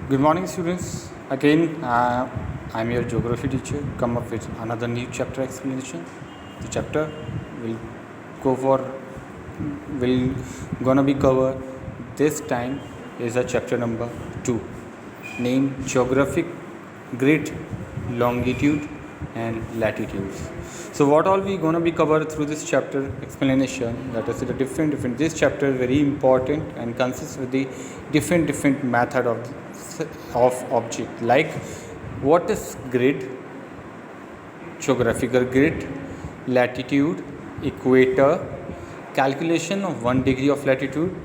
Good morning, students. Again, I'm your geography teacher. Come up with another new chapter explanation. The chapter will go for will gonna be covered this time is a chapter number 2, named Geographic Grid, Longitude and Latitudes. So what all we gonna be covered through this chapter explanation, that is the different this chapter is very important and consists with the different method of object, like what is grid, geographical grid, latitude, equator, calculation of 1 degree of latitude.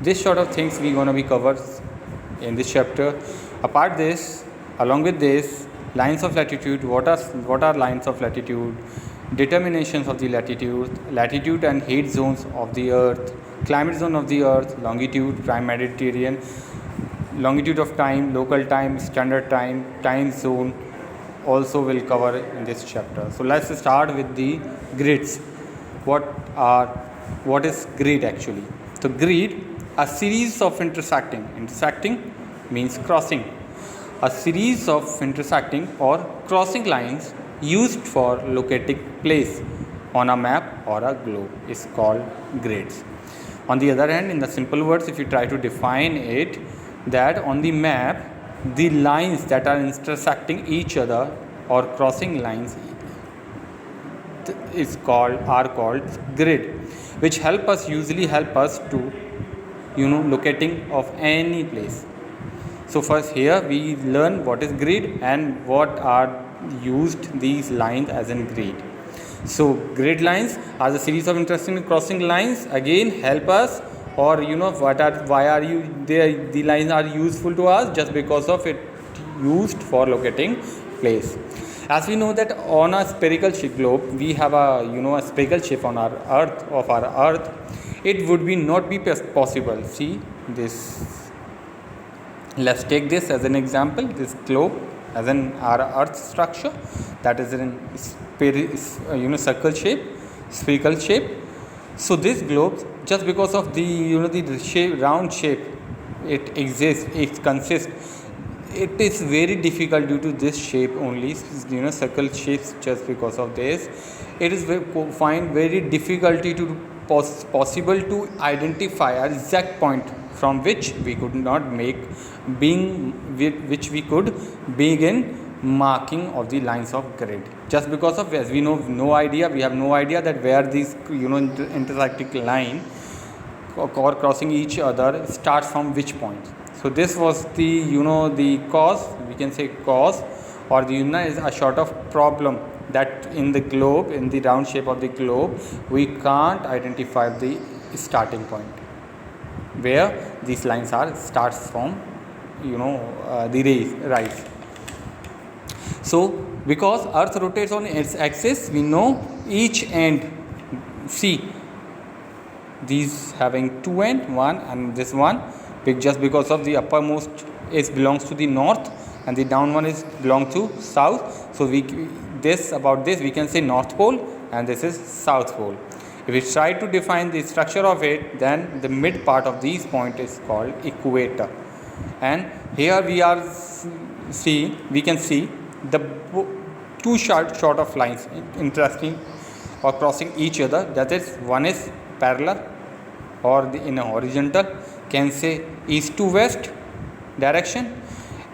This sort of things we gonna be covered in this chapter. Apart this, along with this, lines of latitude, what are lines of latitude, determinations of the latitude and heat zones of the earth, climate zone of the earth, longitude, prime Mediterranean, longitude of time, local time, standard time, time zone also will cover in this chapter. So let's start with the grids. What is grid actually? So grid, a series of intersecting means crossing, a series of intersecting or crossing lines used for locating place on a map or a globe is called grids. On the other hand, in the simple words, if you try to define it, that on the map the lines that are intersecting each other or crossing lines are called grid, which usually help us to locating of any place. So first here we learn what is grid and what are used these lines as in grid. So grid lines are the series of interesting crossing lines, again help us, or the lines are useful to us just because of it used for locating place. As we know that on a spherical globe we have a spherical shape on our earth, it would not be possible. See this, let's take this as an example, this globe as an our earth structure, that is in circle shape, spherical shape. So this globe, just because of the shape, round shape it exists, it consists, it is very difficult due to this shape only, circle shapes. Just because of this, it is find very difficulty to possible to identify an exact point from which we could not make which we could begin marking of the lines of grid, just because of, as we know, we have no idea that where these intersecting line or crossing each other starts from which point. So this was the the cause, we can say cause, or the is a sort of problem that in the globe, in the round shape of the globe, we can't identify the starting point where these lines starts from the rise. So because earth rotates on its axis, we know each end, see these having two end, one and this one, just because of the uppermost is belongs to the north and the down one is belong to south. So we can say north pole and this is south pole. If we try to define the structure of it, then the mid part of these point is called equator, and here we can see the two short of lines interesting or crossing each other, that is, one is parallel or in a horizontal, can say east to west direction,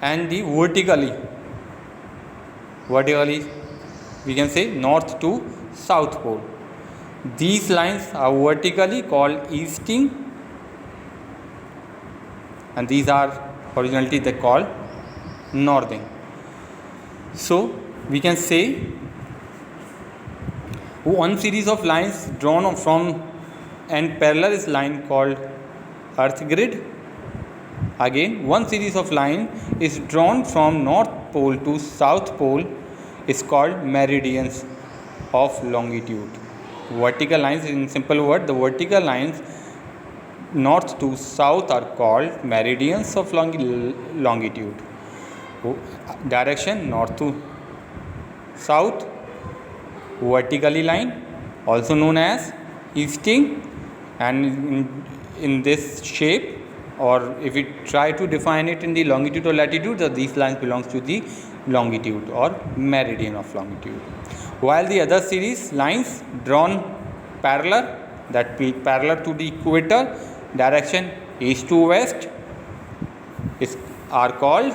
and the vertically we can say north to south pole. These lines are vertically called easting and these are horizontally they called northing. So we can say one series of lines drawn from and parallel is line called earth grid. Again, one series of line is drawn from north pole to south pole is called meridians of longitude. Vertical lines, in simple word, the vertical lines north to south are called meridians of longitude. Direction north to south, vertically line, also known as easting, and in this shape or if we try to define it in the longitude or latitude, that these lines belongs to the longitude or meridian of longitude. While the other series lines drawn parallel, that parallel to the equator, direction east to west, are called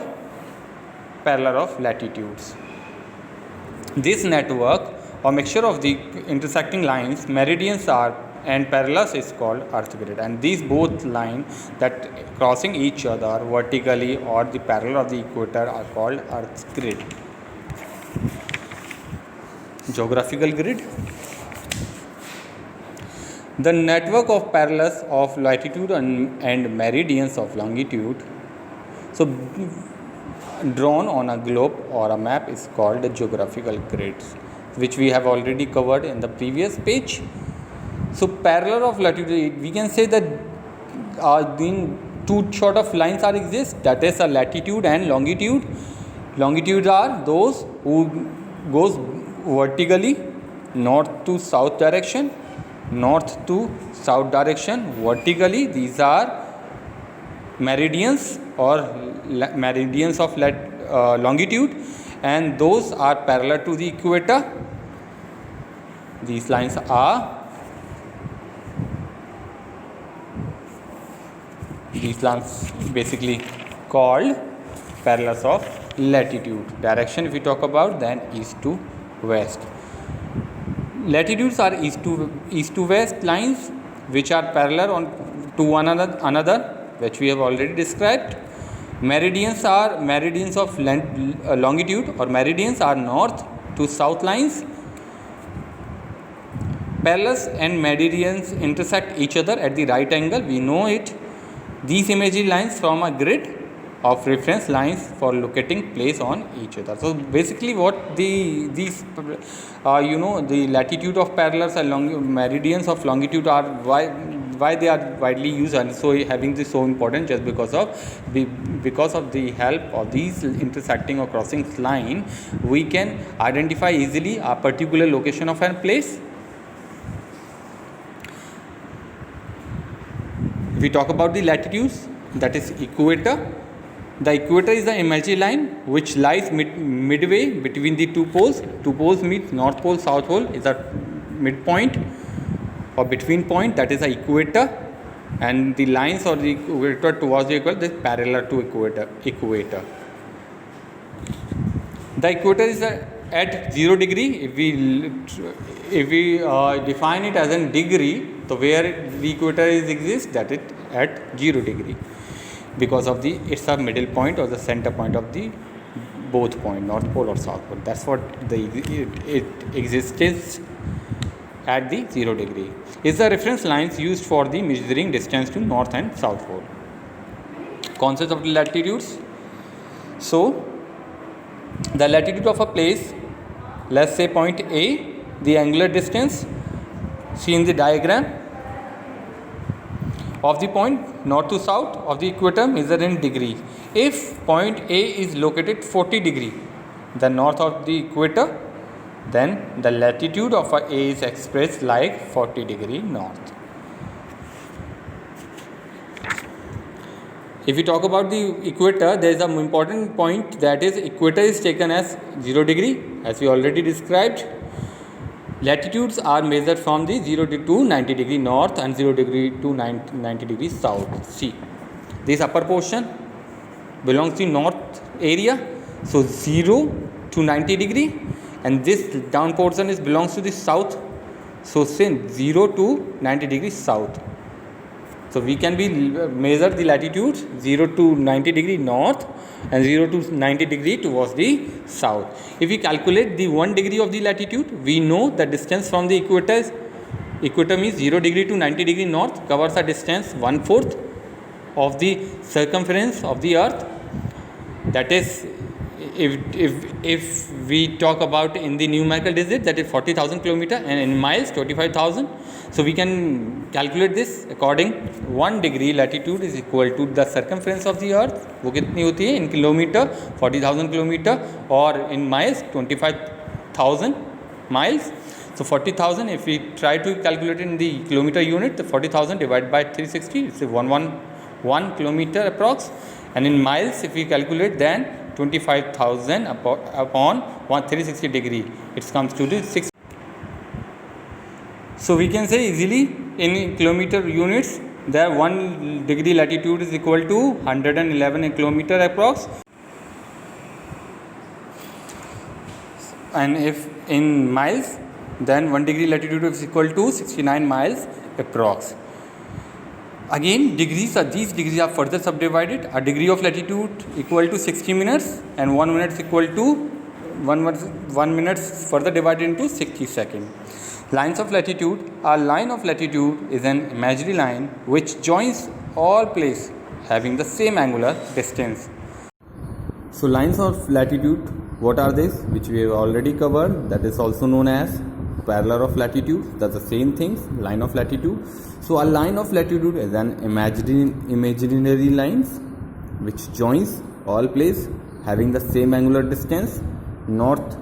parallel of latitudes. This network or mixture of the intersecting lines, meridians are and parallels is called earth grid, and these both lines that crossing each other vertically or the parallel of the equator are called earth grid. Geographical grid. The network of parallels of latitude and meridians of longitude, so drawn on a globe or a map, is called the geographical grids, which we have already covered in the previous page. So parallel of latitude, we can say that two sort of lines are exist, that is a latitude and longitude. Longitudes are those who goes vertically north to south direction, north to south direction vertically. These are meridians or meridians of longitude, and those are parallel to the equator. These lines are basically called parallels of latitude. Direction if we talk about, then east to west. Latitudes are east to west lines which are parallel to one another, which we have already described. Meridians are meridians of longitude, or meridians are north to south lines. Parallels and meridians intersect each other at the right angle. We know it. These imaginary lines form a grid of reference lines for locating place on each other. So basically, what the latitude of parallels and meridians of longitude are, why they are widely used, and so having this so important, just because of the help of these intersecting or crossing line, we can identify easily a particular location of a place. If we talk about the latitudes, that is equator. The equator is the imaginary line which lies midway between the two poles. Two poles means north pole, south pole is a midpoint or between point, that is the equator, and the lines of the equator towards the equator is parallel to equator. The equator is at 0 degree. If we define it as a degree, so where the equator exists, that is at 0 degree, because of it's a middle point or the center point of the both point, north pole or south pole. That's what it exists at the 0 degree. Is the reference lines used for the measuring distance to north and south pole. Concept of the latitudes. So the latitude of a place, let's say point A, the angular distance seen in the diagram of the point north to south of the equator measured in degree. If point A is located 40 degree the north of the equator, then the latitude of A is expressed like 40 degree north. If we talk about the equator, there is an important point, that is equator is taken as 0 degree, as we already described. Latitudes are measured from the 0 to 90 degree north and 0 degree to 90 degree south. See, this upper portion belongs to north area, so 0 to 90 degree, and this down portion belongs to the south, so since 0 to 90 degree south. So we can measure the latitudes 0 to 90 degree north and 0 to 90 degree towards the south. If we calculate the 1 degree of the latitude, we know the distance from the equator means 0 degree to 90 degree north covers a distance 1/4 of the circumference of the earth. That is, if we talk about in the numerical digit, that is 40,000 kilometer, and in miles 25,000. So we can calculate this according 1 degree latitude is equal to the circumference of the earth. वो कितनी होती है in kilometer, 40,000 kilometer, or in miles 25,000 miles. So 40,000, if we try to calculate in the kilometer unit, the 40,000 divided by 360, it's 1 kilometer approx, and in miles if we calculate then 25,000 upon 360 degree, it comes to the 6. So we can say easily in kilometer units that 1 degree latitude is equal to 111 kilometer approx, and if in miles then 1 degree latitude is equal to 69 miles approx. Again, these degrees are further subdivided. A degree of latitude equal to 60 minutes and 1 minute is equal to 1 minute further divided into 60 seconds. Lines of latitude. A line of latitude is an imaginary line which joins all places having the same angular distance. So lines of latitude, what are these? Which we have already covered. That is also known as parallel of latitude. That's the same thing, line of latitude. So a line of latitude is an imaginary lines which joins all places having the same angular distance, north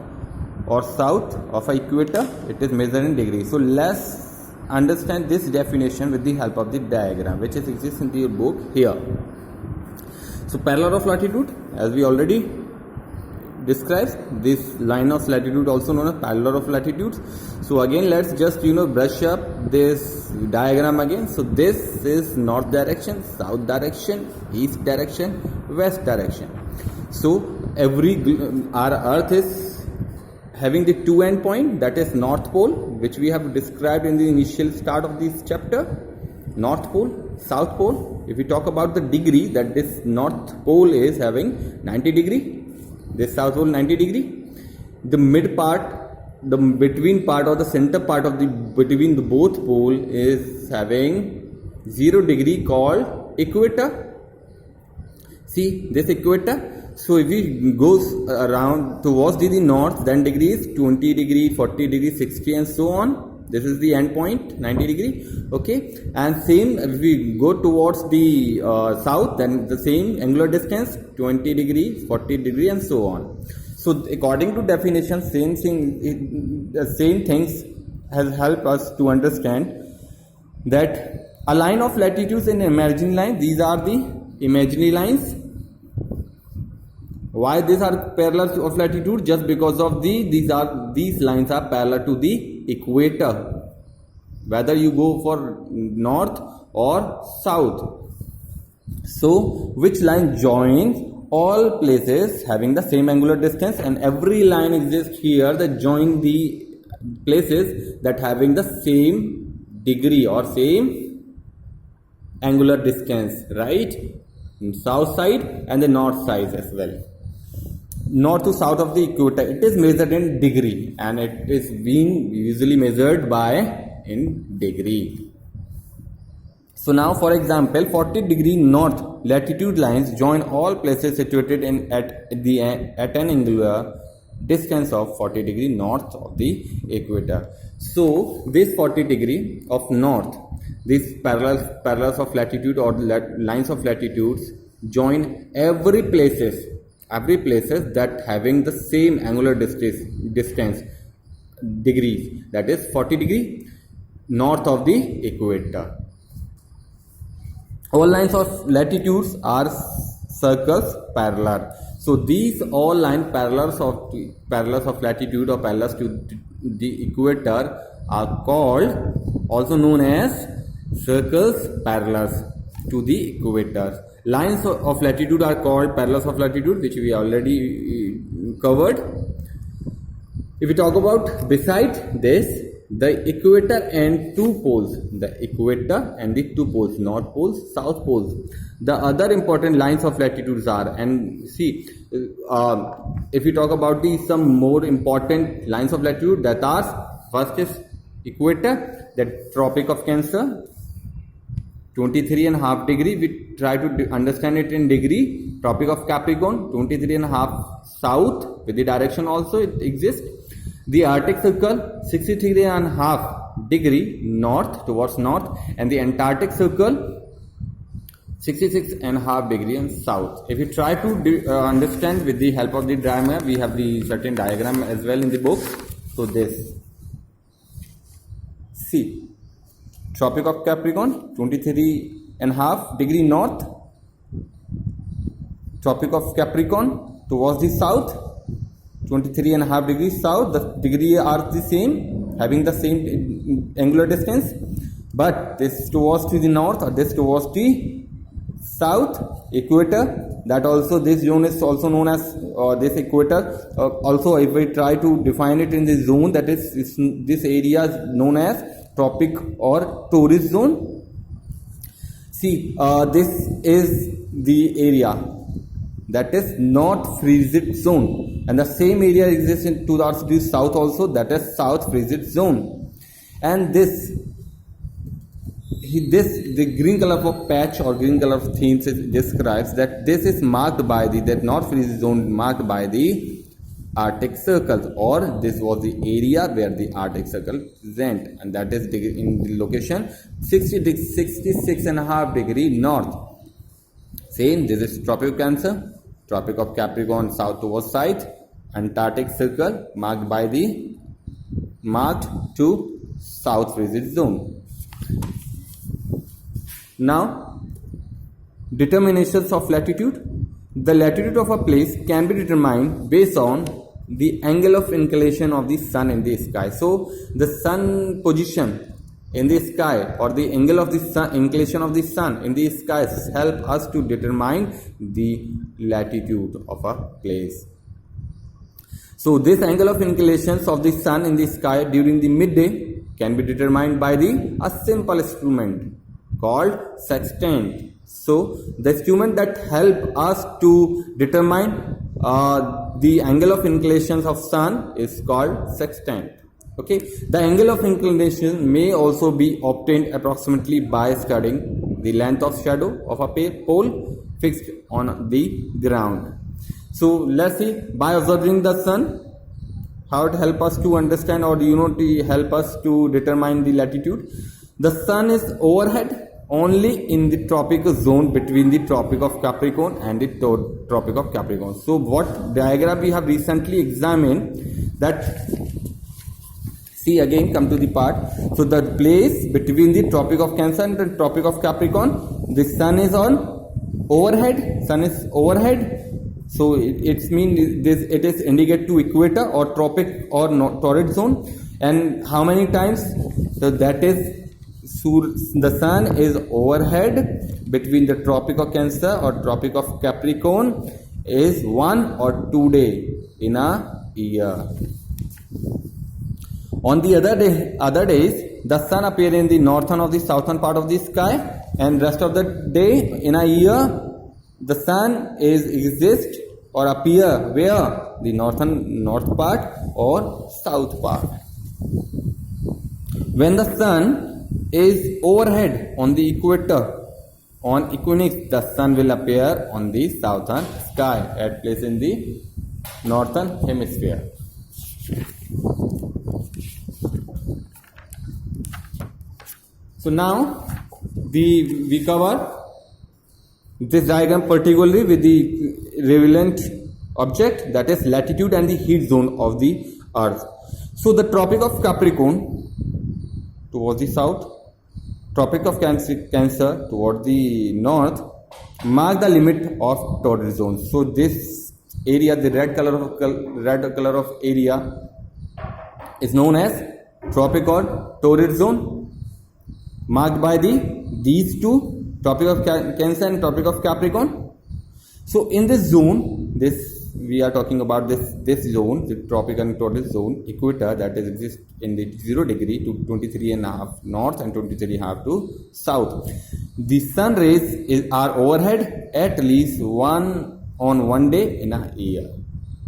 or south of an equator. It is measured in degrees. So let's understand this definition with the help of the diagram which exists in your book here. So parallel of latitude, as we already describes, this line of latitude also known as parallel of latitudes. So again let's just brush up this diagram again. So this is north direction, south direction, east direction, west direction. So our earth is having the two end point, that is north pole, which we have described in the initial start of this chapter. North pole, south pole. If we talk about the degree, that this north pole is having 90 degree, this south pole 90 degree. The mid part, the between part or the center part of the between the both pole is having 0 degree called equator. See this equator. So if it goes around towards the north, then degrees 20 degree, 40 degree, 60 and so on. This is the end point, 90 degree. Okay, and same if we go towards the south, then the same angular distance 20 degree, 40 degree and so on. So according to definition, same things has helped us to understand that a line of latitudes and imaginary line, these are the imaginary lines. Why these are parallel of latitude? Just because of these lines are parallel to the equator, whether you go for north or south. So which line joins all places having the same angular distance, and every line exists here that join the places that having the same degree or same angular distance, right? South side and the north side as well. North to south of the equator, it is measured in degree, and it is being usually measured in degree. So now for example, 40 degree north latitude lines join all places situated at an angular distance of 40 degree north of the equator. So this 40 degree of north, these parallels of latitude or lines of latitudes join every places that having the same angular distance degrees, that is 40 degree north of the equator. All lines of latitudes are circles parallel. So these all line parallels of latitude or parallels to the equator are called, also known as circles parallels to the equator. Lines of latitude are called parallels of latitude, which we already covered. If we talk about beside this, the equator and two poles, north poles, south poles. The other important lines of latitudes are, and see, if we talk about some more important lines of latitude, that are, first is equator, the Tropic of Cancer, 23.5 degree. We try to understand it in degree. Tropic of Capricorn, 23.5 south, with the direction also it exists. The Arctic Circle, 63.5 degree north towards north, and the Antarctic Circle, 66.5 degree and south. If you try to understand with the help of the diagram, we have the certain diagram as well in the book. So this, see, Tropic of Capricorn, 23 23.5 degree north, Tropic of Capricorn towards the south, 23.5 degrees south. The degree are the same, having the same angular distance, but this towards to the north or this towards the south. Equator, that also this zone is also known as this equator. Also, if we try to define it in the zone, that is this area is known as tropic or torrid zone. See, this is the area that is north frigid zone, and the same area exists in towards the south also, that is south frigid zone. And the green color of patch or green color of themes describes that this is marked by that north frigid zone marked by the Arctic Circle, or this was the area where the Arctic Circle present, and that is in the location 66.5 degree north. Same, this is Tropic of Cancer, Tropic of Capricorn south towards side, Antarctic Circle marked to south frigid zone. Now, determinations of latitude. The latitude of a place can be determined based on the angle of inclination of the sun in the sky. So, the sun position in the sky or the angle of the sun, inclination of the sun in the sky help us to determine the latitude of a place. So, this angle of inclinations of the sun in the sky during the midday can be determined by a simple instrument called sextant. So, the instrument that help us to determine the angle of inclinations of sun is called sextant. Okay, the angle of inclination may also be obtained approximately by studying the length of shadow of a pole fixed on the ground. So, let's see, by observing the sun, how it help us to understand or to help us to determine the latitude. The sun is overhead only in the tropical zone between the Tropic of Capricorn and the Tropic of Capricorn. So, what diagram we have recently examined, that see again, come to the part. So, the place between the Tropic of Cancer and the Tropic of Capricorn, the sun is on overhead. Sun is overhead. So, it means this. It is indicate to equator or tropic or torrid zone. And how many times? So, that is, the sun is overhead between the Tropic of Cancer or Tropic of Capricorn is 1 or 2 days in a year. On the other days, the sun appears in the northern or the southern part of the sky, and rest of the day in a year, the sun exists or appear where? The north part or south part. When the sun is overhead on the equator, on equinox, the sun will appear on the southern sky at place in the northern hemisphere. So now we cover this diagram particularly with the relevant object, that is latitude and the heat zone of the earth. So the Tropic of Capricorn towards the south, Tropic of Cancer towards the north mark the limit of torrid zone. So this area, the red color of area is known as Tropic or torrid zone, marked by these two, Tropic of Cancer and Tropic of Capricorn. So in this zone, we are talking about this zone, the tropic and torrid zone, equator, that is exists in the 0 degree to 23.5 north and 23.5 to south. The sun rays are overhead at least one day in a year.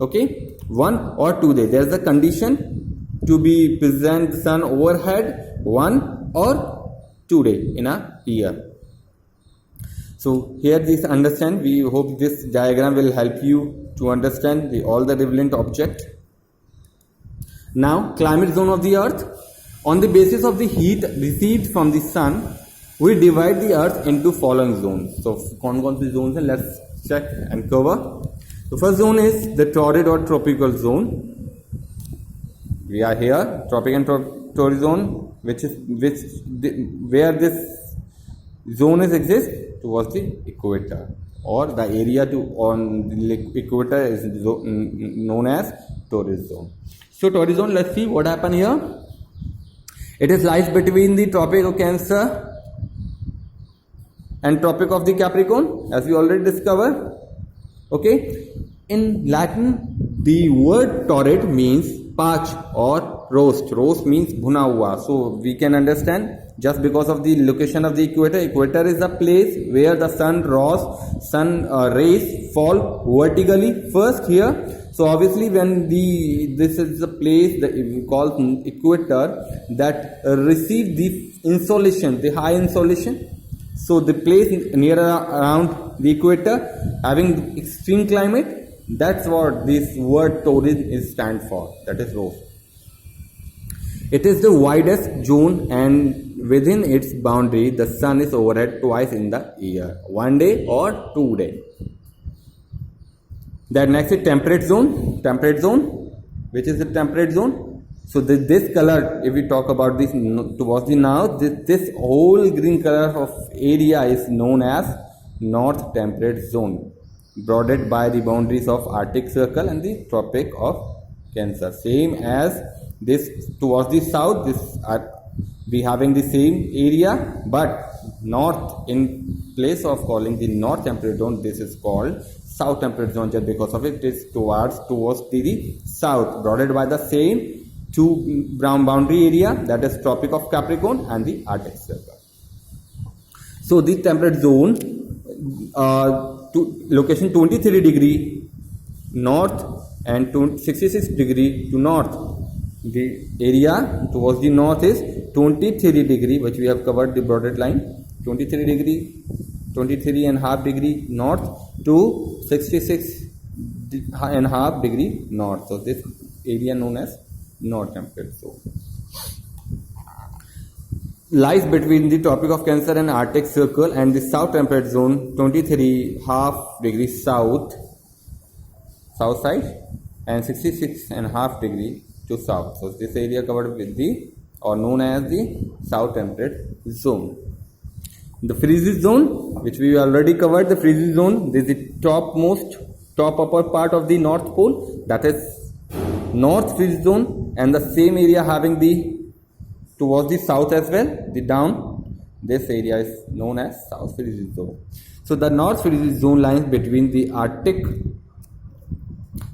Okay, 1 or 2 days. There is a condition to be present the sun overhead 1 or 2 days in a year. So here this understand, we hope this diagram will help you to understand all the relevant object. Now, climate zone of the earth. On the basis of the heat received from the sun, we divide the earth into following zones. So कौन-कौन सी zones हैं? Let's check and cover. The first zone is the torrid or tropical zone. We are here, tropic and torrid zone, where this zone is exist towards the equator, or the area to on the equator is known as torrid zone. So torrid zone, let's see what happened here. It is lies between the Tropic of Cancer and Tropic of the Capricorn, as we already discovered. Okay, in Latin the word torrid means parch or roast. Roast means bhuna hua. So we can understand, just because of the location of the equator. Equator is the place where the sun rays fall vertically first here. So obviously when this is the place that we call equator that receive the insolation, the high insolation. So the place near around the equator having extreme climate, that's what this word torrid is stand for, that is roast. It is the widest zone, and within its boundary the sun is overhead twice in the year, 1 day or 2 days. Then next is temperate zone. Temperate zone, which is the temperate zone. So this color, if we talk about this towards the now, this whole green color of area is known as North Temperate Zone, bordered by the boundaries of Arctic Circle and the Tropic of Cancer. Same as this towards the south, this are we having the same area, but north, in place of calling the North Temperate Zone, this is called South Temperate Zone, just because of it is towards the south, bordered by the same two brown boundary area, that is Tropic of Capricorn and the Arctic Circle. So the temperate zone, location 23 degree north and 66 degree to north. The area towards the north is 23 degree, which we have covered the broaded line, 23 and half degree north to 66 and half degree north. So this area known as North Temperate Zone lies between the Tropic of Cancer and Arctic Circle and the South Temperate Zone, 23 half degree south side and 66 and half degree to south. So this area covered with the or known as the South Temperate Zone. The freeze zone, which we already covered, the freeze zone, this is the top upper part of the North Pole, that is North Freeze Zone, and the same area having the towards the south as well, the down, this area is known as South Freeze Zone. So the North Freeze Zone lies between the Arctic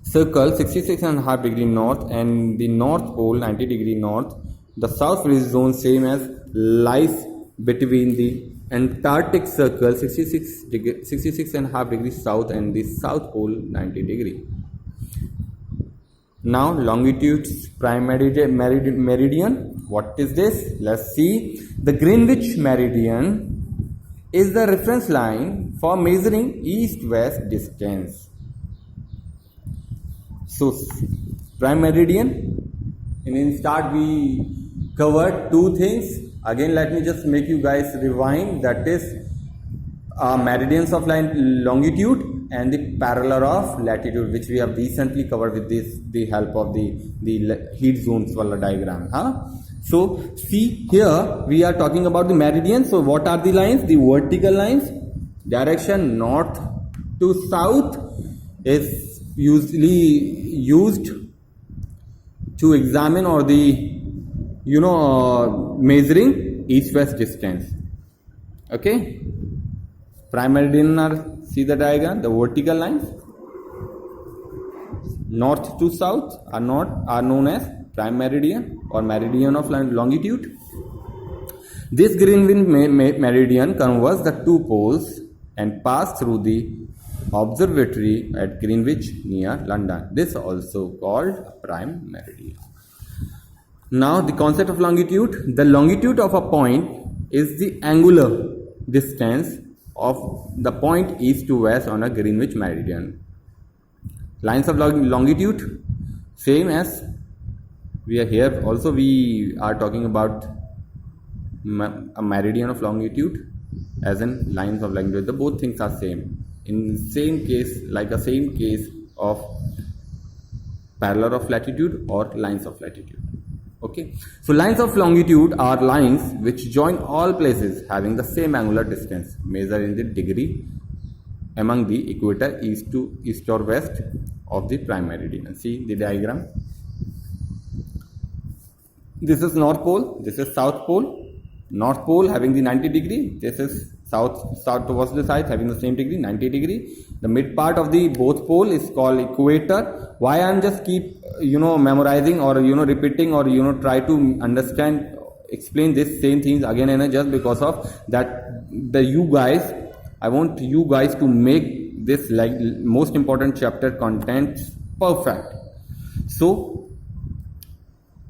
Circle 66.5 degree north and the North Pole 90 degree north. The South Freeze Zone same as lies between the Antarctic Circle 66.5 degrees south and the South Pole 90 degree. Now longitudes, prime meridian. What is this? Let's see. The Greenwich meridian is the reference line for measuring east-west distance. So prime meridian, in start we covered two things. Again, let me just make you guys rewind. That is meridians of longitude and the parallel of latitude, which we have recently covered with the help of the heat zones wala diagram. So see here we are talking about the meridian. So what are the lines? The vertical lines, direction north to south, is usually used to examine or the measuring east-west distance. Okay, prime meridian are, see the diagram, the vertical lines north to south are known as prime meridian or meridian of longitude. This Greenwich meridian converges the two poles and pass through the observatory at Greenwich near London. This is also called prime meridian. Now the concept of longitude. The longitude of a point is the angular distance of the point east to west on a Greenwich meridian. Lines of longitude, same as we are here. Also we are talking about a meridian of longitude as in lines of longitude. The both things are same. In same case, like a same case of parallel of latitude or lines of latitude. Okay. Okay, so lines of longitude are lines which join all places having the same angular distance measured in the degree among the equator east or west of the prime meridian. See the diagram. This is North Pole, this is South Pole. North Pole having the 90 degree, this is south towards the side having the same degree, 90 degree. The mid part of the both pole is called equator. Why I am just keep memorizing or repeating or try to understand, explain this same things again and again, just because of that I want you guys to make this like most important chapter content perfect. So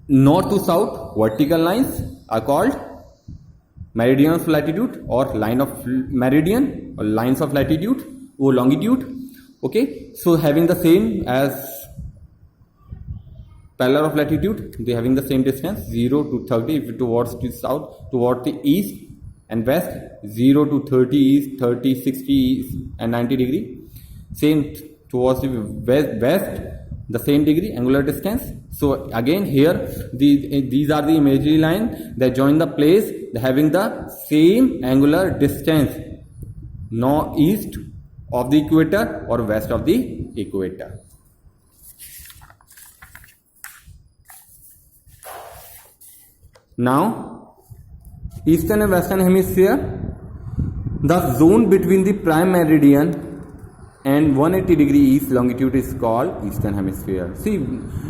north to south vertical lines are called meridian of latitude or line of meridian or lines of latitude or longitude. Okay, so having the same as parallel of latitude, they having the same distance 0 to 30 if towards the south, toward the east and west, 0 to 30 east, 30, 60 east and 90 degree. Same towards the west, the same degree angular distance. So again here these are the imaginary line that join the place having the same angular distance, no east of the equator or west of the equator. Now eastern and western hemisphere, the zone between the prime meridian and 180 degree east longitude is called eastern hemisphere. See,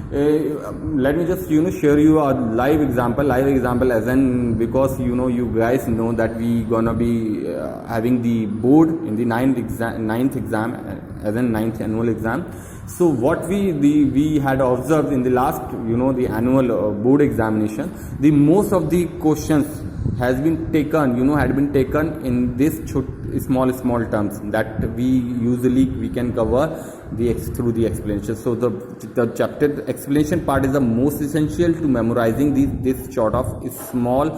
let me just share you a live example as in, because you guys know that we gonna be having the board in the ninth exam as in ninth annual exam. So what we had observed in the last the annual board examination, the most of the questions has been taken in this small terms that we can cover through the explanation. So the chapter explanation part is the most essential to memorizing this sort of small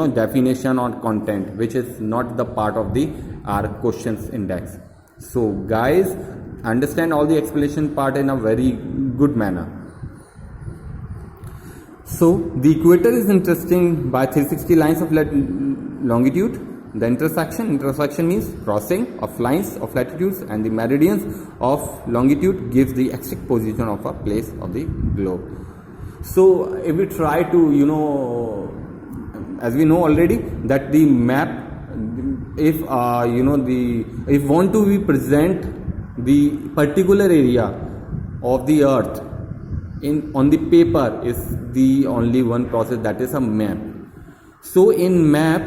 definition or content, which is not the part of our questions index. So guys, understand all the explanation part in a very good manner. So the equator is interesting by 360 lines of longitude. The intersection means crossing of lines of latitudes, and the meridians of longitude gives the exact position of a place of the globe. So if we try to as we know already that the map, if if want to present the particular area of the earth on the paper, is the only one process, that is a map. So in map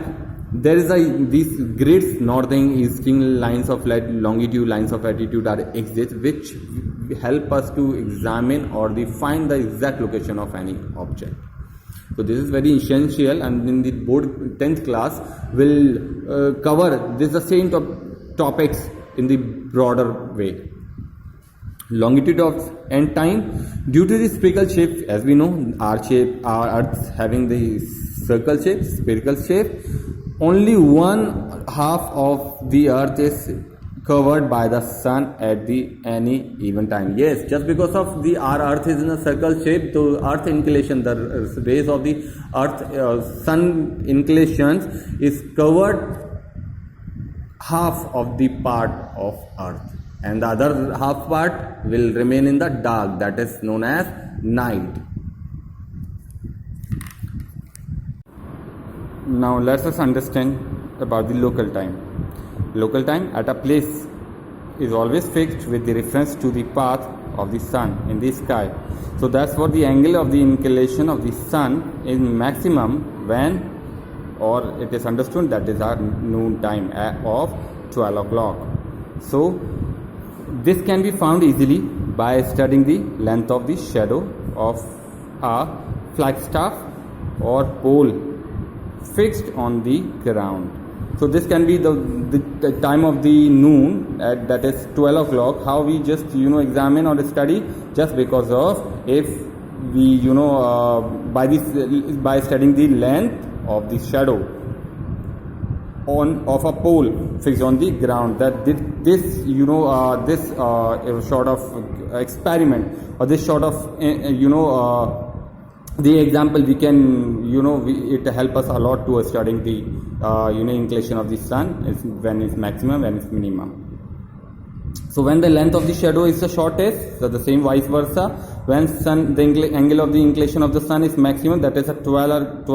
there is these grids, northern, eastern lines of longitude, lines of latitude are exist, which help us to examine or find the exact location of any object. So this is very essential, and in the board 10th class will cover the same topics in the broader way. Longitude of end time, due to the spherical shape, as we know, our Earth having the circle shape, spherical shape, only one half of the Earth is covered by the sun at any given time. Yes, just because of our Earth is in a circle shape, the Earth inclination, the rays of the Earth sun inclinations is covered half of the part of Earth, and the other half part will remain in the dark, that is known as night. Now let us understand about the local time. Local time at a place is always fixed with the reference to the path of the sun in the sky. So that's what the angle of the inclination of the sun is maximum when, or it is understood that is our noon time of 12 o'clock. So this can be found easily by studying the length of the shadow of a flagstaff or pole fixed on the ground. So this can be the time of the noon, that is 12 o'clock. How we just examine or study, just because of if we by studying the length of the shadow of a pole fixed on the ground, that this sort of experiment or this sort of the example we can, it help us a lot to studying the inclination of the sun, is when it's maximum, when it's minimum. So when the length of the shadow is the shortest, so the same vice versa, when the angle of the inclination of the sun is maximum, that is a 12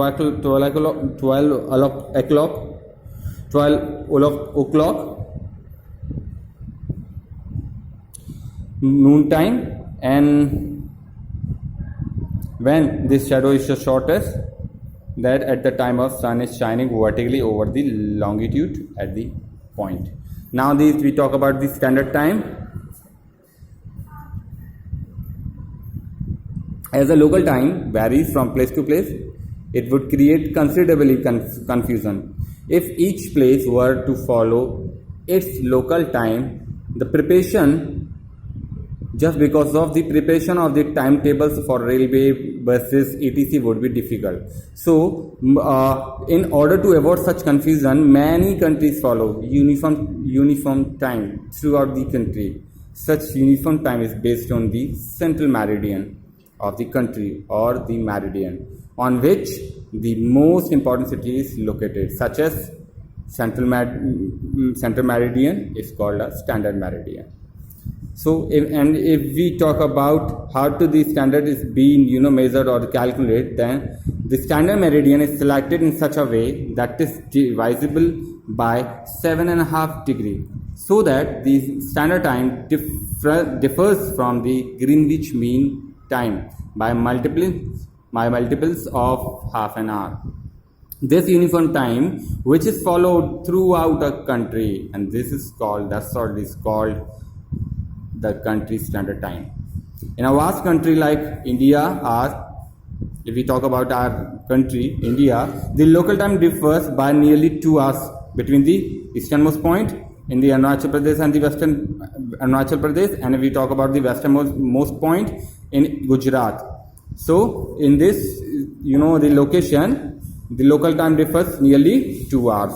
o'clock noon time, and when this shadow is the shortest, that at the time of sun is shining vertically over the longitude at the point. Now we talk about the standard time. As the local time varies from place to place, it would create considerably confusion. If each place were to follow its local time, the preparation, just because of the preparation of the timetables for railway, buses, etc. would be difficult. So, in order to avoid such confusion, many countries follow uniform time throughout the country. Such uniform time is based on the central meridian of the country, or the meridian on which the most important city is located, such as central meridian is called a standard meridian. So, if we talk about how to the standard is being measured or calculated, then the standard meridian is selected in such a way that is divisible by 7.5 degree, so that the standard time differs from the Greenwich Mean Time by multiples of half an hour. This uniform time, which is followed throughout a country, and this is called, the country standard time. In a vast country like India, if we talk about our country, India, the local time differs by nearly 2 hours between the easternmost point in the Arunachal Pradesh and the western Arunachal Pradesh, and if we talk about the westernmost point in Gujarat. So in this, the location, the local time differs nearly 2 hours.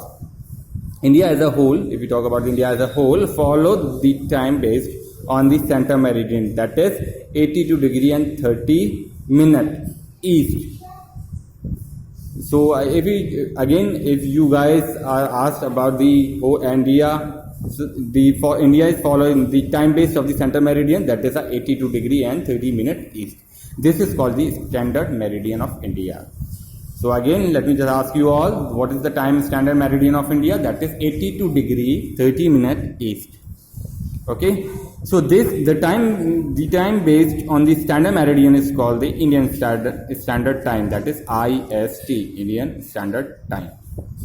India as a whole, if we talk about India as a whole, follow the time based on the center meridian, that is 82 degree and 30 minute east. So if you guys are asked about the India, India is following the time base of the center meridian, that is 82 degree and 30 minute east. This is called the standard meridian of India. So again, let me just ask you all, what is the time standard meridian of India? That is 82 degree 30 minute east. Okay, so the time based on the standard meridian is called the Indian standard time, that is IST, Indian Standard Time.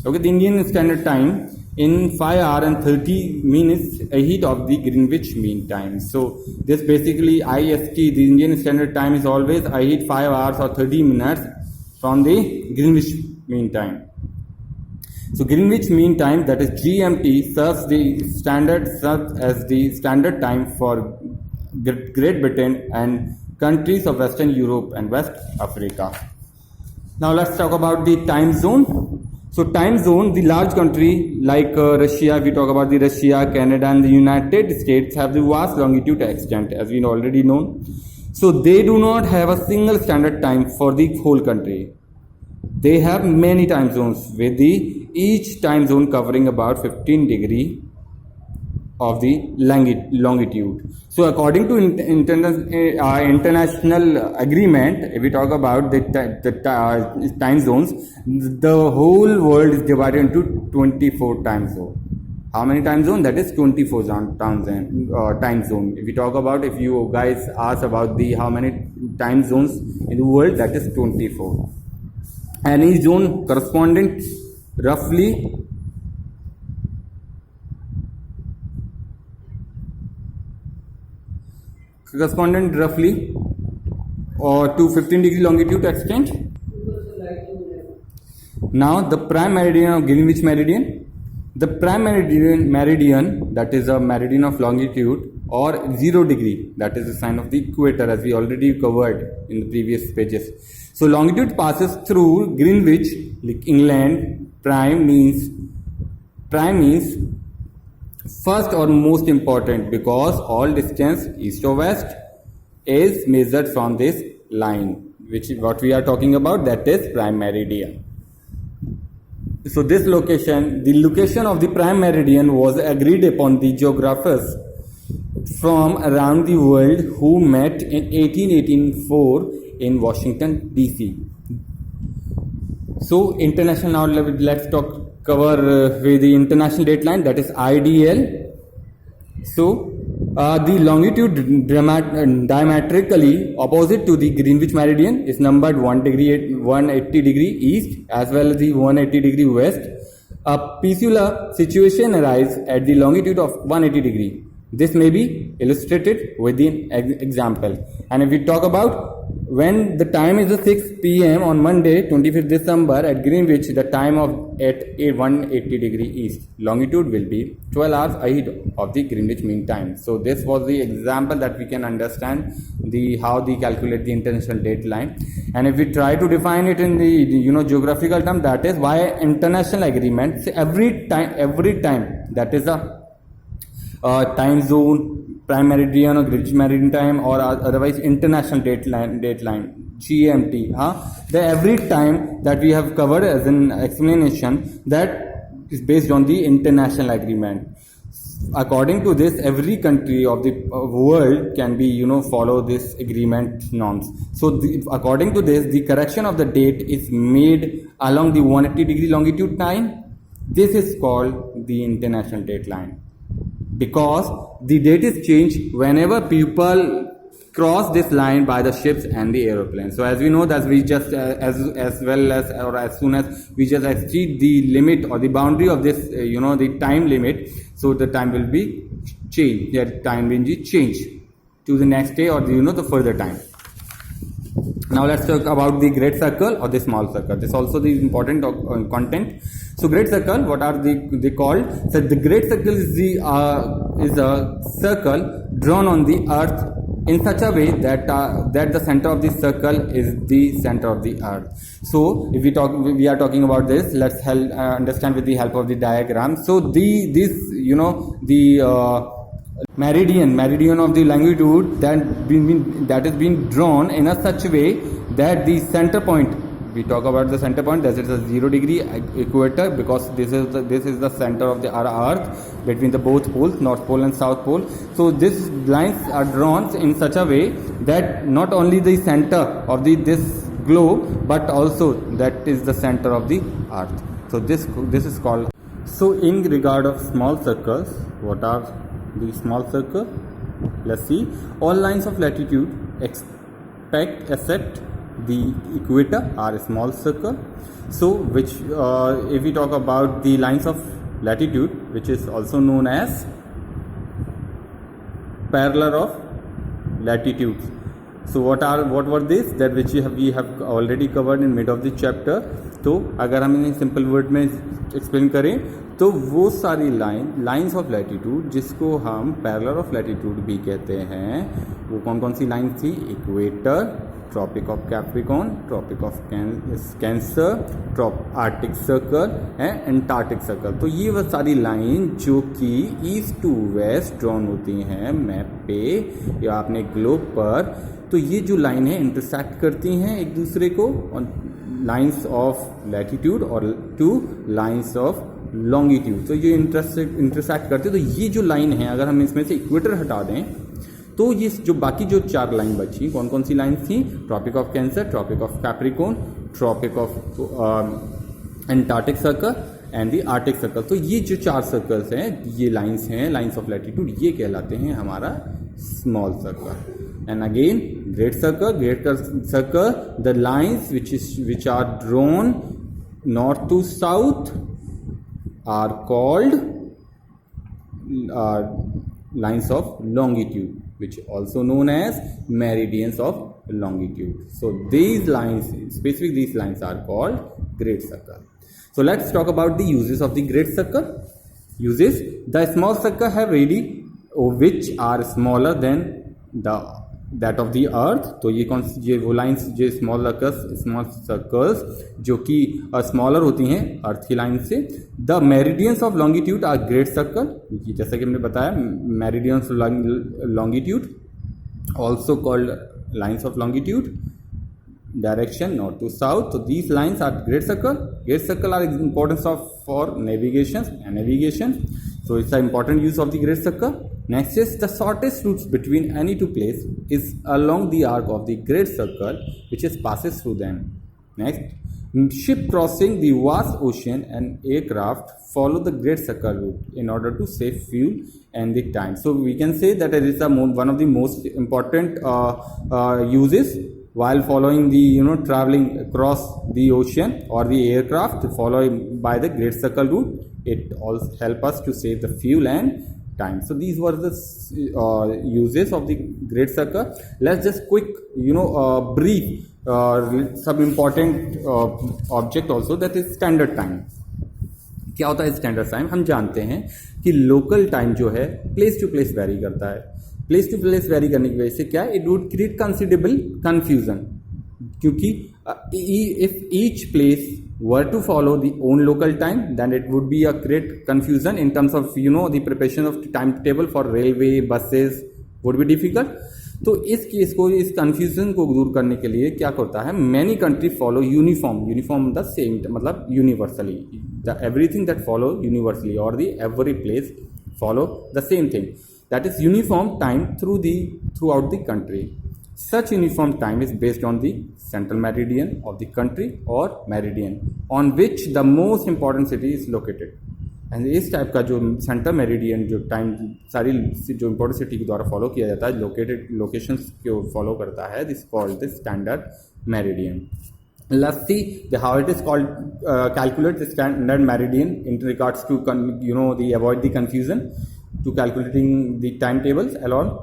Okay, the Indian Standard Time in 5 hours and 30 minutes ahead of the Greenwich Mean Time. So this basically IST, the Indian Standard Time, is always ahead 5 hours or 30 minutes from the Greenwich Mean Time. So Greenwich Mean Time, that is GMT, serves as the standard time for Great Britain and countries of Western Europe and West Africa. Now let's talk about the time zone. So time zone, the large country like Russia, if we talk about the Russia, Canada and the United States have the vast longitude extent, as we already know. So they do not have a single standard time for the whole country. They have many time zones, with each time zone covering about 15 degree of the longitude. So according to international agreement, if we talk about the time zones, the whole world is divided into 24 time zones. How many time zones? That is 24 time zone. If we talk about, if you guys ask about how many time zones in the world, that is 24. And each zone corresponding roughly or to 15 degree longitude extent. Now the prime meridian of Greenwich Meridian. The prime meridian, that is a meridian of longitude, or 0 degree, that is the sign of the equator, as we already covered in the previous pages. So longitude passes through Greenwich, England. Prime means first or most important, because all distance east or west is measured from this line. which is what we are talking about, that is prime meridian. So this location, the location of the prime meridian was agreed upon the geographers from around the world who met in 1884 in Washington DC. So international, now let's cover with the international dateline, that is IDL. So the longitude diametrically opposite to the Greenwich meridian is numbered 180 degree east as well as the 180 degree west. A peculiar situation arises at the longitude of 180 degree. This may be illustrated with the example. And if we talk about when the time is 6 p.m. on Monday, 25th December at Greenwich, the time at 180 degree east, longitude will be 12 hours ahead of the Greenwich Mean Time. So this was the example that we can understand how they calculate the international dateline. And if we try to define it in the geographical term, that is why international agreement, every time that is a time zone, prime meridian or Greenwich meridian time, or otherwise international dateline GMT. The every time that we have covered as an explanation, that is based on the international agreement. According to this, every country of the world can be follow this agreement norms. So according to this, the correction of the date is made along the 180 degree longitude time. This is called the international dateline, because the date is changed whenever people cross this line by the ships and the aeroplanes. So as we know that we just as soon as we just exceed the limit or the boundary of this the time limit, so the time will be changed, that time will be changed to the next day or the further time. Now let's talk about the great circle or the small circle. This is also the important content. So great circle, what are they called? So the great circle is a circle drawn on the earth in such a way that the center of the circle is the center of the earth. So if we are talking about this, let's understand with the help of the diagram. So the meridian of the longitude that is being drawn in a such way that the center point, we talk about the center point, that is a 0 degree equator, because this is the center of our earth between the both poles, north pole and south pole. So these lines are drawn in such a way that not only the center of this globe, but also that is the center of the earth. So this is called. So in regard of small circles, what are the small circle? Let's see. All lines of latitude except the equator are a small circle. So which if we talk about the lines of latitude, which is also known as parallel of latitudes. So what were these, that which we have already covered in mid of the chapter. तो अगर हम इन्हें simple word में explain करें तो वो सारी lines of latitude जिसको हम पैरेलल ऑफ लैटिट्यूड भी कहते हैं, वो कौन सी लाइन थी? Equator, Tropic of Capricorn, Tropic of Cancer, Arctic Circle and Antarctic Circle. तो ये वो सारी लाइन जो कि ईस्ट टू वेस्ट ड्रॉन होती हैं मैप पे या अपने ग्लोब पर. तो ये जो लाइन है इंटरसेक्ट करती हैं एक दूसरे को, लाइंस ऑफ लैटिट्यूड और टू लाइंस ऑफ लॉन्गिट्यूड. तो ये इंटरसेक्ट करते. तो ये जो लाइन है, अगर हम इसमें से इक्वेटर हटा दें तो ये जो बाकी जो 4 लाइन बची, कौन सी लाइन थी? Tropic of Cancer, Tropic of Capricorn, Tropic of Antarctic Circle and the Arctic Circle. तो ये जो 4 सर्कल्स हैं, ये लाइंस हैं, लाइंस ऑफ लैटिट्यूड, ये कहलाते हैं हमारा small circle. And again, great circle, the lines which are drawn north to south are called lines of longitude, which also known as meridians of longitude. So these lines, specifically these lines, are called great circle. So let's talk about the uses of the great circle. Uses: the small circle have radius which are smaller than that of the earth. तो ये वो lines जो small circles जो कि smaller होती हैं अर्थ की line से. The meridians of longitude are great circle, जैसा कि हमने बताया, meridians longitude also called lines of longitude. direction north to south. So these lines are great circle. Great circle are importance of for navigation and navigation. So it's an important use of the great circle. Next is the shortest routes between any two places is along the arc of the great circle, which is passes through them. Next, ship crossing the vast ocean and aircraft follow the great circle route in order to save fuel and the time. So we can say that it is one of the most important uses while following the traveling across the ocean or the aircraft followed by the great circle route. It also help us to save the fuel and time. So these were the uses of the great circle. Let's just quick brief some important object also, that is standard time. क्या होता है standard time? हम जानते हैं कि local time जो है place to place very करता है. प्लेस टू प्लेस वेरी करने की वजह से क्या, it would create considerable confusion, क्योंकि if each place were to follow the own local time, then it would be a great confusion in terms of the preparation of timetable for railway buses would be difficult. तो इस case को, इस confusion को दूर करने के लिए क्या करता है, many country follow uniform the same, मतलब universally, the everything that follow universally और the every place follow the same thing, that is uniform time throughout the country. Such uniform time is based on the central meridian of the country or meridian on which the most important city is located. And इस type का जो central meridian जो time सारी जो important city के द्वारा follow किया जाता है, लोकेटेड लोकेशंस को फॉलो करता है, this called the standard meridian. Let's see how it is called. Calculate the standard meridian in regards to the avoid the confusion to calculating the timetables along.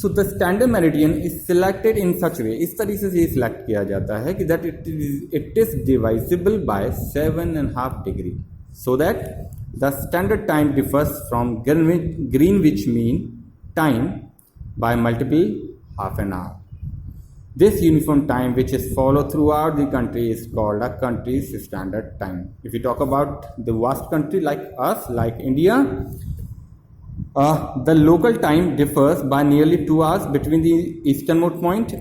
So the standard meridian is selected in such way, इस तरीके से select किया जाता है कि that it is divisible by 7.5 degree, so that the standard time differs from Greenwich mean time by multiple half an hour. This uniform time, which is followed throughout the country, is called a country's standard time. If we talk about the vast country like us, like India, the local time differs by nearly 2 hours between the easternmost point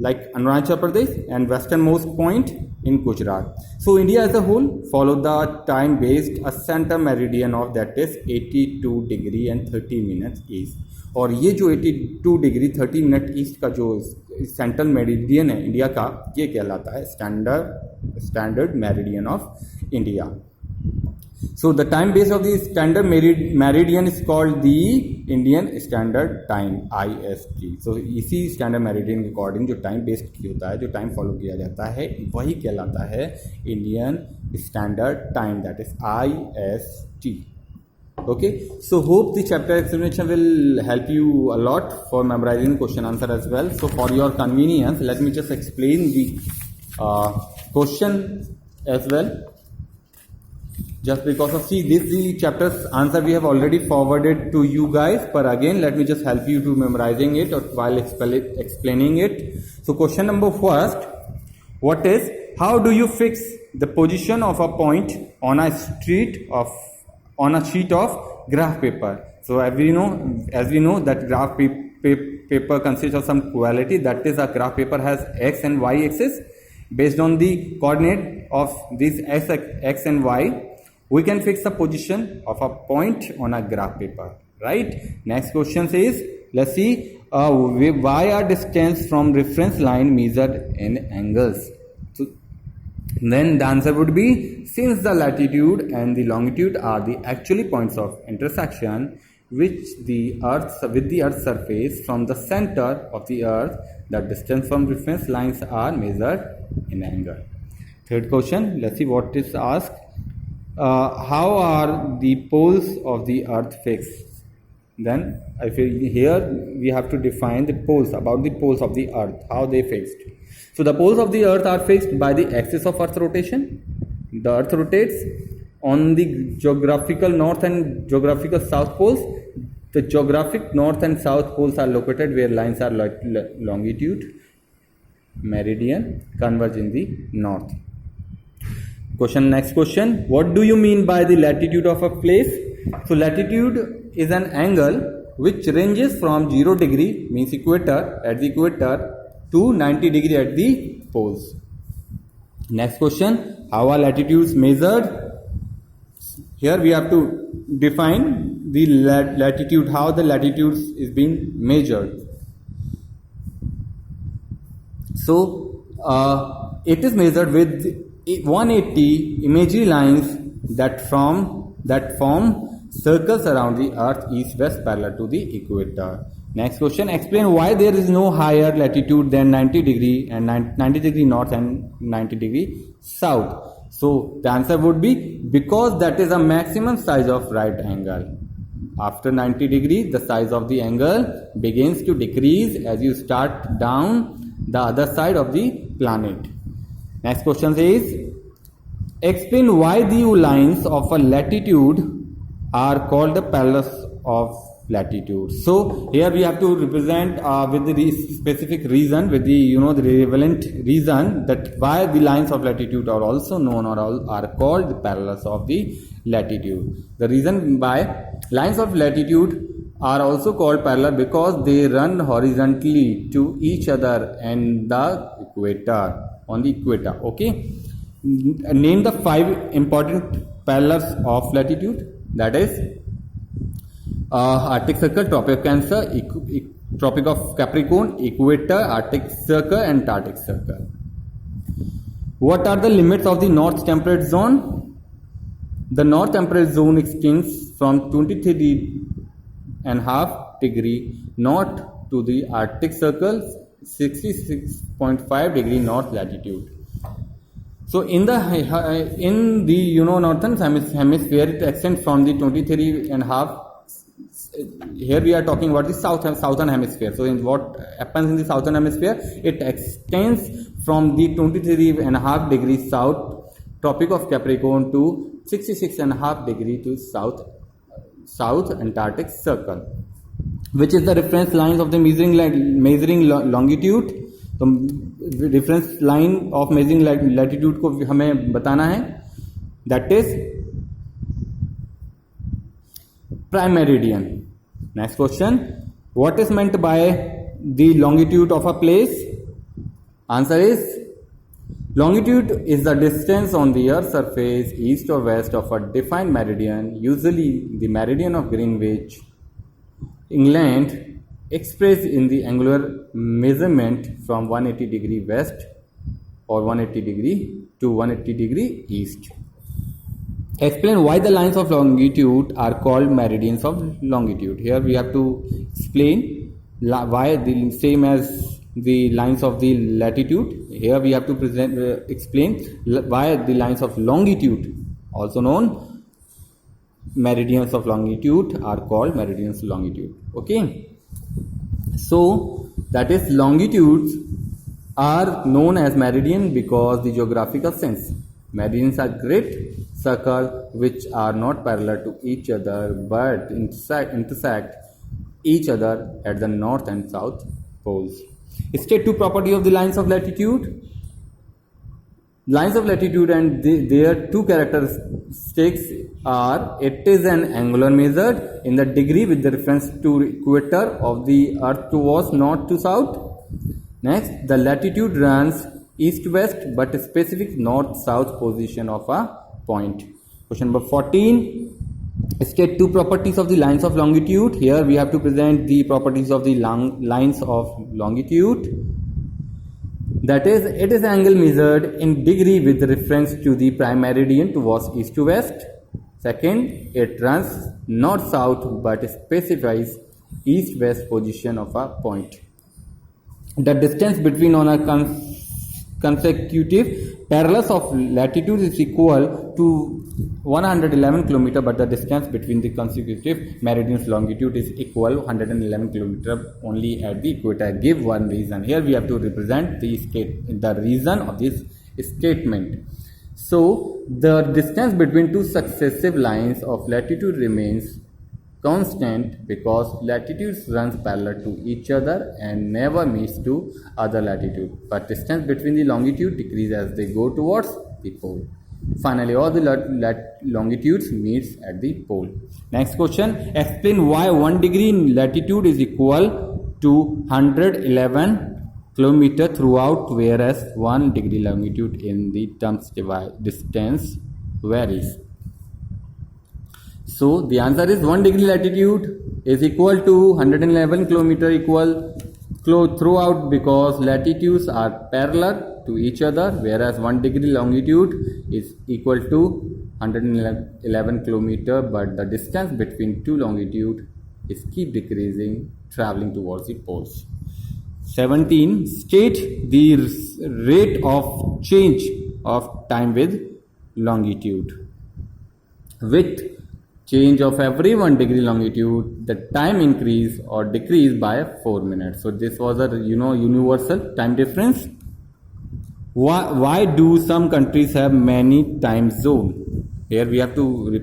like Arunachal Pradesh and westernmost point in Gujarat. So India as a whole follow the time based a center meridian of that is 82 degree and 30 minutes east. और ये जो 82 degree 30 minute east का जो central meridian है India का, ये कहलाता है standard meridian of India. So the time base of the standard meridian is called the Indian Standard Time (IST). So इसी standard meridian के according जो time based होता है, जो time follow किया जाता है, वही कहलाता है Indian Standard Time, that is IST. Okay, so hope the chapter explanation will help you a lot for memorizing question answer as well. So for your convenience, let me just explain the question as well. Just because of the chapter's answer we have already forwarded to you guys, but again let me just help you to memorizing it or while explaining it. So question number first, what is, how do you fix the position of a point on a sheet of graph paper? So as we know that graph paper consists of some quality, that is a graph paper has x and y axis. Based on the coordinate of these x and y, we can fix the position of a point on a graph paper, right? Next question says, let's see, why are distance from reference line measured in angles? So then the answer would be, since the latitude and the longitude are the actually points of intersection with the earth's surface from the center of the earth, the distance from reference lines are measured in angle. Third question, let's see what is asked. How are the poles of the earth fixed? Then here we have to define the poles, about the poles of the earth, how they fixed. So the poles of the earth are fixed by the axis of earth rotation. The earth rotates on the geographical north and geographical south poles. The geographic north and south poles are located where lines are longitude, meridian converge in the north. Next question, what do you mean by the latitude of a place? So latitude is an angle which ranges from 0 degree means equator, at the equator, to 90 degree at the poles. Next question, how are latitudes measured? Here we have to define the latitude, how the latitudes is being measured. So it is measured with 180 imaginary lines that form circles around the earth east-west parallel to the equator. Next question, explain why there is no higher latitude than 90 degree and 90 degree north and 90 degree south. So the answer would be because that is a maximum size of right angle. After 90 degree, the size of the angle begins to decrease as you start down the other side of the planet. Next question is, explain why the lines of a latitude are called the parallels of latitude. So here we have to represent with the specific reason, with the the relevant reason that why the lines of latitude are also known or are called the parallels of the latitude. The reason why lines of latitude are also called parallel because they run horizontally to each other and the equator, on the equator. Okay, name the 5 important parallels of latitude. That is Arctic Circle, Tropic of Cancer, Tropic of Capricorn, Equator, Arctic Circle, and Antarctic Circle. What are the limits of the North Temperate Zone? The North Temperate Zone extends from 23.5 degree north to the Arctic Circle, 66.5 degree north latitude. So in the northern hemisphere, it extends from the 23.5. Here we are talking about the southern hemisphere. So in what happens in the southern hemisphere, it extends from the 23.5 degrees south Tropic of Capricorn to 66.5 degree to south Antarctic Circle, which is the reference lines of the measuring longitude. तो reference line of measuring latitude को हमें बताना है. That is prime meridian. Next question, what is meant by the longitude of a place? Answer is, longitude is the distance on the earth's surface east or west of a defined meridian, usually the meridian of Greenwich, England, expressed in the angular measurement from 180 degree west or 180 degree to 180 degree east. Explain why the lines of longitude are called meridians of longitude. Here we have to explain why the same as the lines of the latitude. Here we have to explain why the lines of longitude, also known meridians of longitude, are called meridians of longitude. Okay. So that is, longitudes are known as meridian because the geographical sense. Meridians are great circles which are not parallel to each other but intersect each other at the north and south poles. State 2 property of the lines of latitude. Lines of latitude and their 2 characteristics are, it is an angular measured in the degree with the reference to equator of the earth towards north to south. Next, the latitude runs east-west but specific north-south position of a point. Question number 14. State 2 properties of the lines of longitude. Here we have to present the properties of the lines of longitude. That is, it is angle measured in degree with reference to the prime meridian towards east to west. Second, it runs north-south but specifies east-west position of a point. The distance between on a consecutive parallels of latitude is equal to 111 km, but the distance between the consecutive meridians longitude is equal 111 km only at the equator. Give one reason. Here we have to represent the reason of this statement. So the distance between 2 successive lines of latitude remains constant because latitudes runs parallel to each other and never meets to other latitude, but distance between the longitude decreases as they go towards the pole. Finally, all the longitudes meets at the pole. Next question, explain why 1 degree in latitude is equal to 111 kilometer throughout, whereas 1 degree longitude in the terms distance varies. So the answer is 1 degree latitude is equal to 111 kilometer equal throughout, because latitudes are parallel to each other, whereas 1 degree longitude is equal to 111 kilometer, but the distance between two longitude is keep decreasing, traveling towards the poles. 17. State the rate of change of time with longitude. With change of every 1 degree longitude, the time increase or decrease by 4 minutes. So this was a universal time difference. Why do some countries have many time zones? Here we have to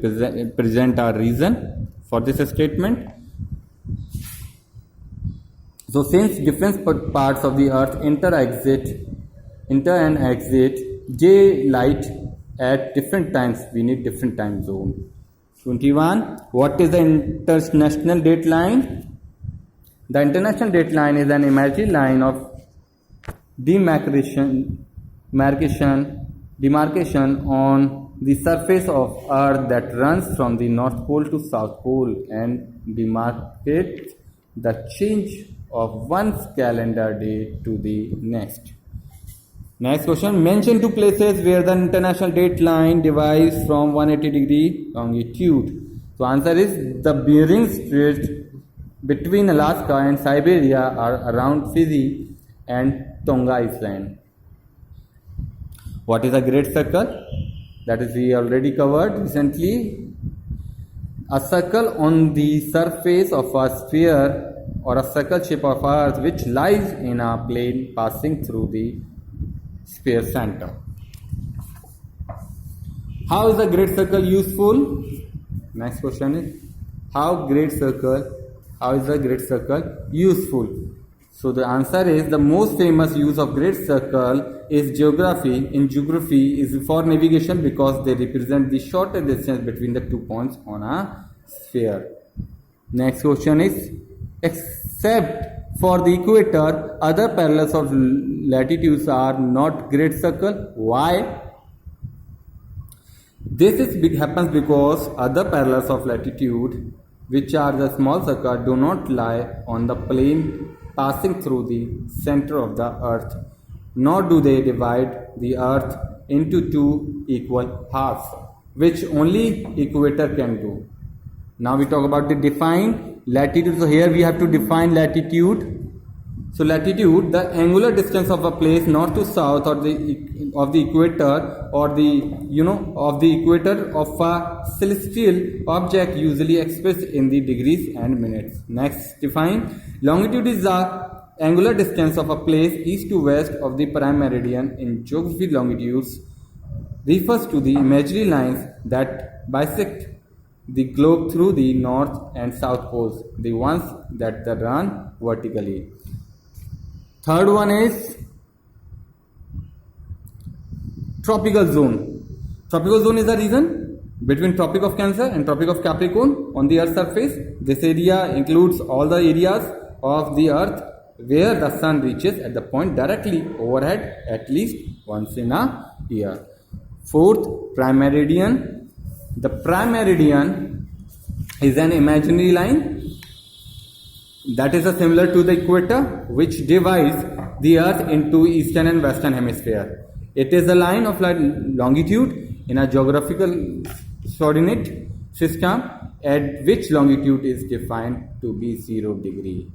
present our reason for this statement. So since different parts of the earth enter and exit daylight at different times, we need different time zone. 21. What is the international date line? The international date line is an imaginary line of demarcation on the surface of earth that runs from the north pole to south pole and demarcates the change of one's calendar day to the next. Next question. Mention 2 places where the international date line divides from 180 degree longitude. So answer is the Bering Strait between Alaska and Siberia are around Fiji and Tonga Island. What is a great circle? That is we already covered recently. A circle on the surface of a sphere or a circle shape of earth which lies in a plane passing through the sphere center. How is a great circle useful? Next question is how is a great circle useful? So the answer is the most famous use of great circle is geography. In geography is for navigation because they represent the shortest distance between the 2 points on a sphere. Next question is except for the equator, other parallels of latitudes are not great circle. Why? This happens because other parallels of latitude, which are the small circle, do not lie on the plane passing through the center of the earth, nor do they divide the earth into 2 equal halves, which only equator can do. Now we talk about the defined latitude. So here we have to define latitude. So latitude, the angular distance of a place north to south or of the equator or of the equator of a celestial object, usually expressed in the degrees and minutes. Next, define longitude is the angular distance of a place east to west of the prime meridian. In geography, longitudes refers to the imaginary lines that bisect the globe through the north and south poles, the ones that run vertically. Third one is tropical zone. Tropical zone is the region between Tropic of Cancer and Tropic of Capricorn on the Earth's surface. This area includes all the areas of the Earth where the sun reaches at the point directly overhead at least once in a year. Fourth, prime meridian. The prime meridian is an imaginary line that is similar to the equator, which divides the earth into eastern and western hemisphere. It is a line of longitude in a geographical coordinate system at which longitude is defined to be 0 degree.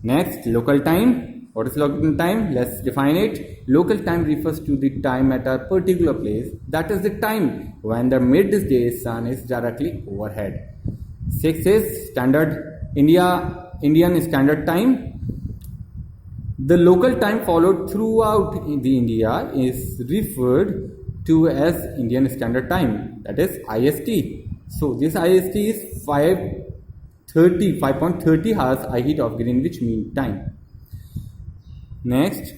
Next, local time. What is local time? Let's define it. Local time refers to the time at a particular place. That is the time when the midday sun is directly overhead. 6 is standard Indian Standard Time. The local time followed throughout the India is referred to as Indian Standard Time, that is IST. So this IST is 5.30 hours ahead of Greenwich Mean Time. Next,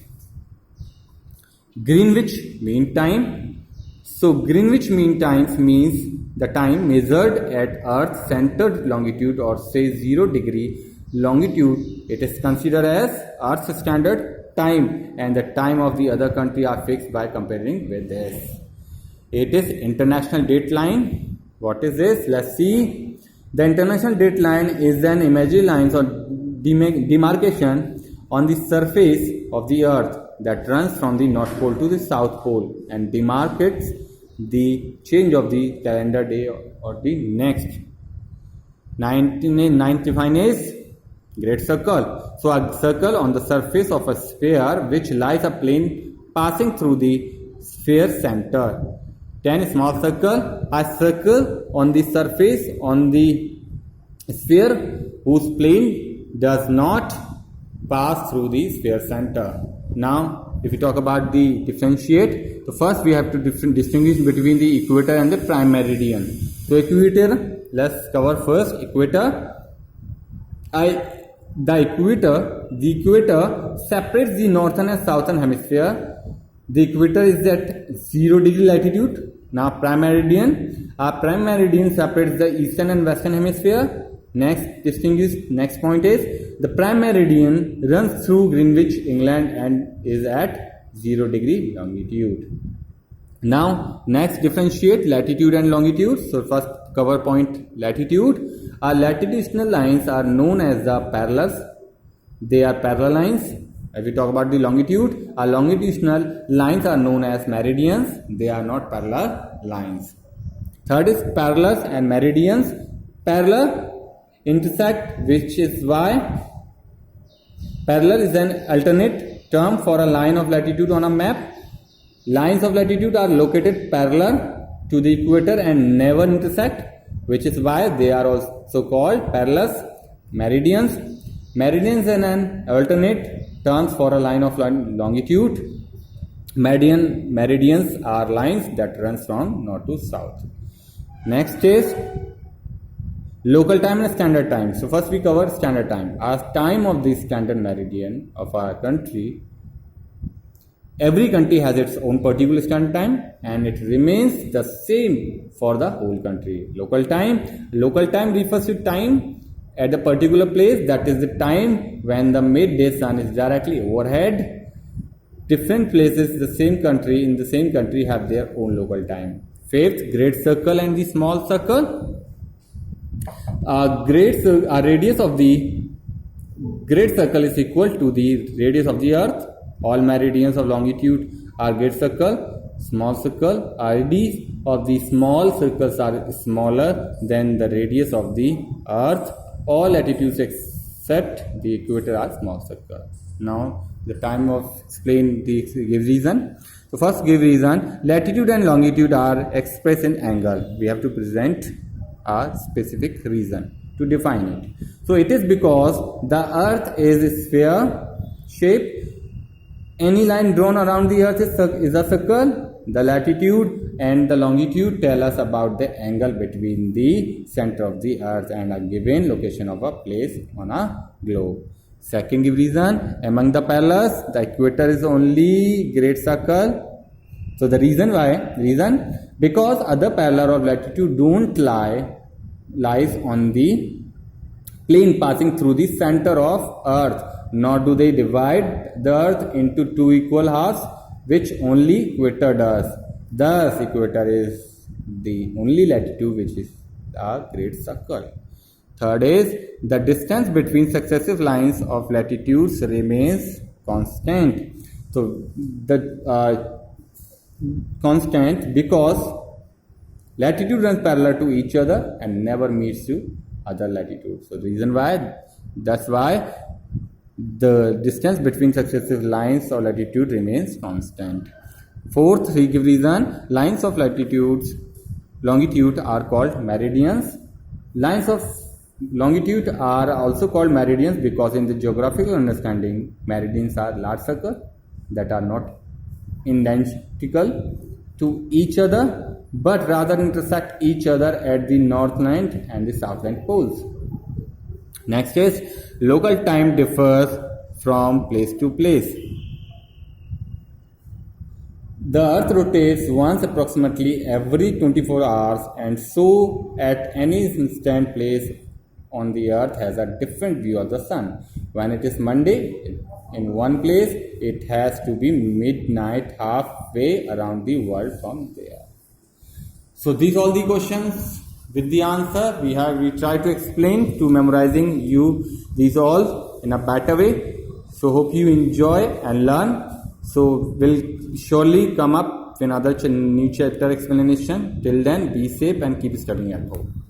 Greenwich Mean Time. So Greenwich Mean Time means the time measured at Earth centered longitude or say 0 degree longitude. It is considered as Earth's standard time, and the time of the other country are fixed by comparing with this. It is international date line. What is this? Let's see. The international date line is an imaginary line or demarcation on the surface of the earth that runs from the North Pole to the South Pole and demarcates the change of the calendar day or the next. 1995 is great circle. So a circle on the surface of a sphere which lies a plane passing through the sphere center. 10 small circle, a circle on the surface on the sphere whose plane does not pass through the sphere center. Now, if we talk about the differentiate, so first we have to distinguish between the equator and the prime meridian. So equator, let's cover first equator. The equator separates the northern and southern hemisphere. The equator is at 0 degree latitude. Now prime meridian. Our prime meridian separates the eastern and western hemisphere. Next point is the prime meridian runs through Greenwich, England, and is at 0 degree longitude. Now next differentiate latitude and longitude. So first cover point latitude. Our latitudinal lines are known as the parallels. They are parallel lines. If we talk about the longitude, our longitudinal lines are known as meridians. They are not parallel lines. Third is parallels and meridians. Parallel intersect, which is why parallel is an alternate term for a line of latitude on a map. Lines of latitude are located parallel to the equator and never intersect, which is why they are also called parallels. Meridians is an alternate terms for a line of longitude. Meridians are lines that runs from north to south. Next is local time and standard time. So first we cover standard time. Our time of the standard meridian of our country. Every country has its own particular standard time and it remains the same for the whole country. Local time refers to time at a particular place, that is the time when the midday sun is directly overhead. Different places in the same country have their own local time. Fifth, great circle and the small circle. Radius of the great circle is equal to the radius of the earth. All meridians of longitude are great circle. Small circle, radius of the small circles are smaller than the radius of the earth. All latitudes except the equator are small circle. Now the time of explain the give reason. So first give reason. Latitude and longitude are expressed in angle. We have to present a specific reason to define it. So it is because the earth is a sphere shape. Any line drawn around the earth is a circle. The latitude and the longitude tell us about the angle between the center of the earth and a given location of a place on a globe. Second give reason. Among the parallels, the equator is only great circle. So the reason because other parallel of latitude don't lies on the plane passing through the center of earth, nor do they divide the earth into two equal halves, which only equator does. Thus equator is the only latitude which is a great circle. Third is the distance between successive lines of latitudes remains constant. So the constant because latitude runs parallel to each other and never meets to other latitudes. So the reason why, that's why the distance between successive lines of latitude remains constant. Fourth reason, lines of longitude are called meridians. Lines of longitude are also called meridians because in the geographical understanding, meridians are large circles that are not identical to each other but rather intersect each other at the northland and the southland poles. Next is local time differs from place to place. The earth rotates once approximately every 24 hours, and so at any instant place on the earth has a different view of the sun. When it is Monday in one place, it has to be midnight, halfway around the world from there. So these all the questions with the answer we try to explain to memorizing you these all in a better way. So hope you enjoy and learn. So we'll surely come up with another new chapter explanation. Till then, be safe and keep studying at home.